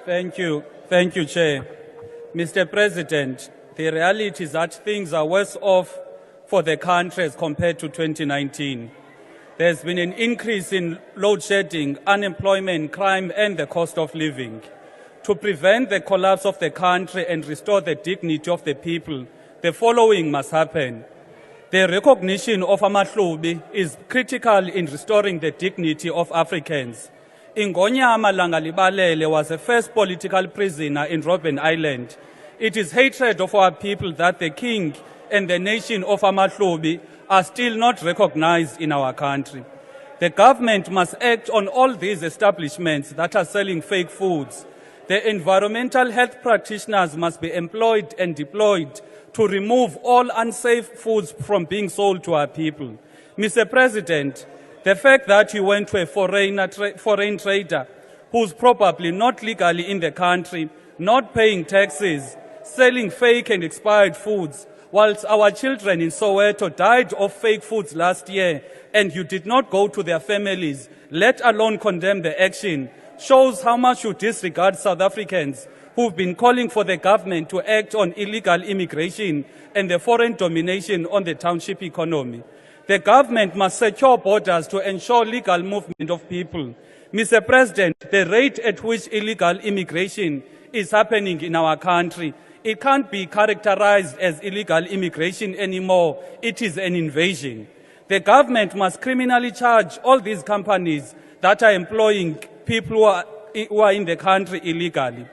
Thank you, Chair. Mr. President, the reality is that things are worse off for the country as compared to 2019. There's been an increase in load shedding, unemployment, crime, and the cost of living. To prevent the collapse of the country and restore the dignity of the people, the following must happen. The recognition of Amahlubi is critical in restoring the dignity of Africans. Ingonyama Langalibalele was the first political prisoner in Robben Island. It is hatred of our people that the king and the nation of Amahlubi are still not recognized in our country. The government must act on all these establishments that are selling fake foods. The environmental health practitioners must be employed and deployed to remove all unsafe foods from being sold to our people. Mr. President, the fact that you went to a foreign trader who's probably not legally in the country, not paying taxes, selling fake and expired foods, whilst our children in Soweto died of fake foods last year, and you did not go to their families, let alone condemn the action, shows how much you disregard South Africans who've been calling for the government to act on illegal immigration and the foreign domination on the township economy. The government must secure borders to ensure legal movement of people. Mr. President, the rate at which illegal immigration is happening in our country, it can't be characterized as illegal immigration anymore. It is an invasion. The government must criminally charge all these companies that are employing people who are in the country illegally.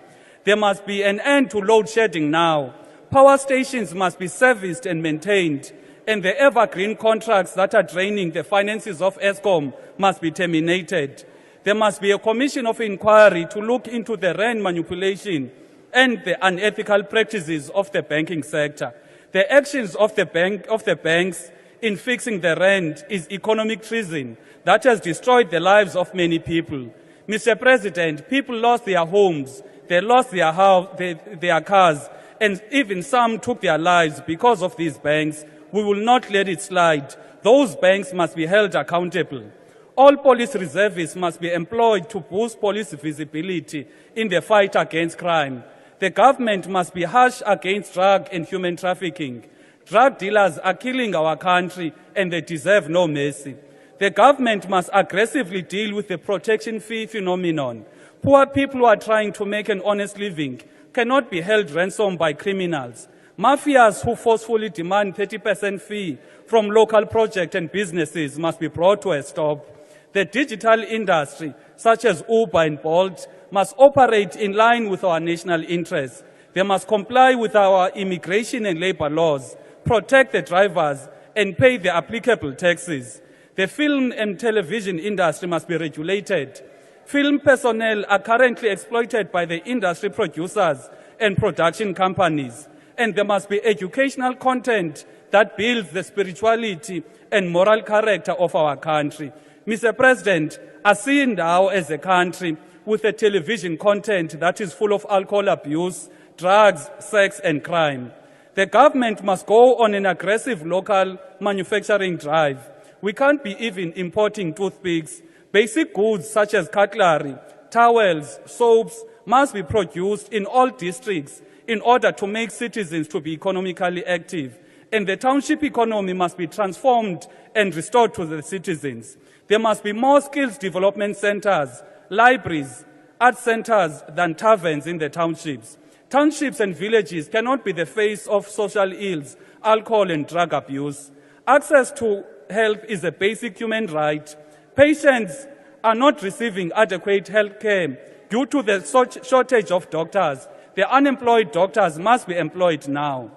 There must be an end to load shedding now. Power stations must be serviced and maintained, and the evergreen contracts that are draining the finances of Eskom must be terminated. There must be a commission of inquiry to look into the rand manipulation and the unethical practices of the banking sector. The actions of the banks in fixing the rand is economic treason that has destroyed the lives of many people. Mr. President, people lost their homes, they lost their cars, and even some took their lives because of these banks. We will not let it slide. Those banks must be held accountable. All police reservists must be employed to boost police visibility in the fight against crime. The government must be harsh against drug and human trafficking. Drug dealers are killing our country and they deserve no mercy. The government must aggressively deal with the protection fee phenomenon. Poor people who are trying to make an honest living cannot be held ransom by criminals. Mafias who forcefully demand 30% fee from local projects and businesses must be brought to a stop. The digital industry, such as Uber and Bolt, must operate in line with our national interests. They must comply with our immigration and labor laws, protect the drivers, and pay the applicable taxes. The film and television industry must be regulated. Film personnel are currently exploited by the industry producers and production companies, and there must be educational content that builds the spirituality and moral character of our country. Mr. President, as seen now as a country with a television content that is full of alcohol abuse, drugs, sex, and crime. The government must go on an aggressive local manufacturing drive. We can't be even importing toothpicks. Basic goods such as cutlery, towels, soaps must be produced in all districts in order to make citizens to be economically active. And the township economy must be transformed and restored to the citizens. There must be more skills development centers, libraries, art centers than taverns in the townships. Townships and villages cannot be the face of social ills, alcohol and drug abuse. Access to health is a basic human right. Patients are not receiving adequate health care due to the shortage of doctors. The unemployed doctors must be employed now.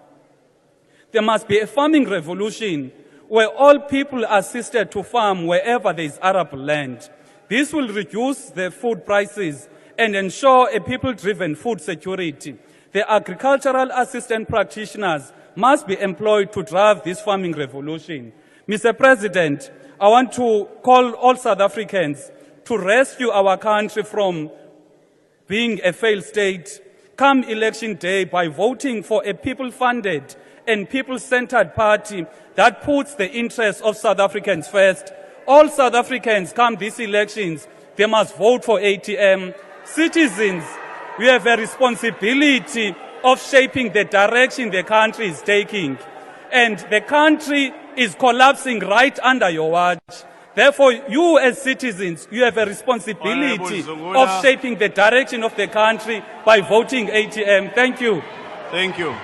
There must be a farming revolution where all people are assisted to farm wherever there is arable land. This will reduce the food prices and ensure a people-driven food security. The agricultural assistant practitioners must be employed to drive this farming revolution. Mr. President, I want to call all South Africans to rescue our country from being a failed state come election day by voting for a people-funded and people-centered party that puts the interests of South Africans first. All South Africans come these elections, they must vote for ATM. Citizens you have a responsibility of shaping the direction the country is taking. And the country is collapsing right under your watch. Therefore, you as citizens, you have a responsibility Honorable of Zungula. shaping the direction of the country by voting ATM. Thank you. Thank you.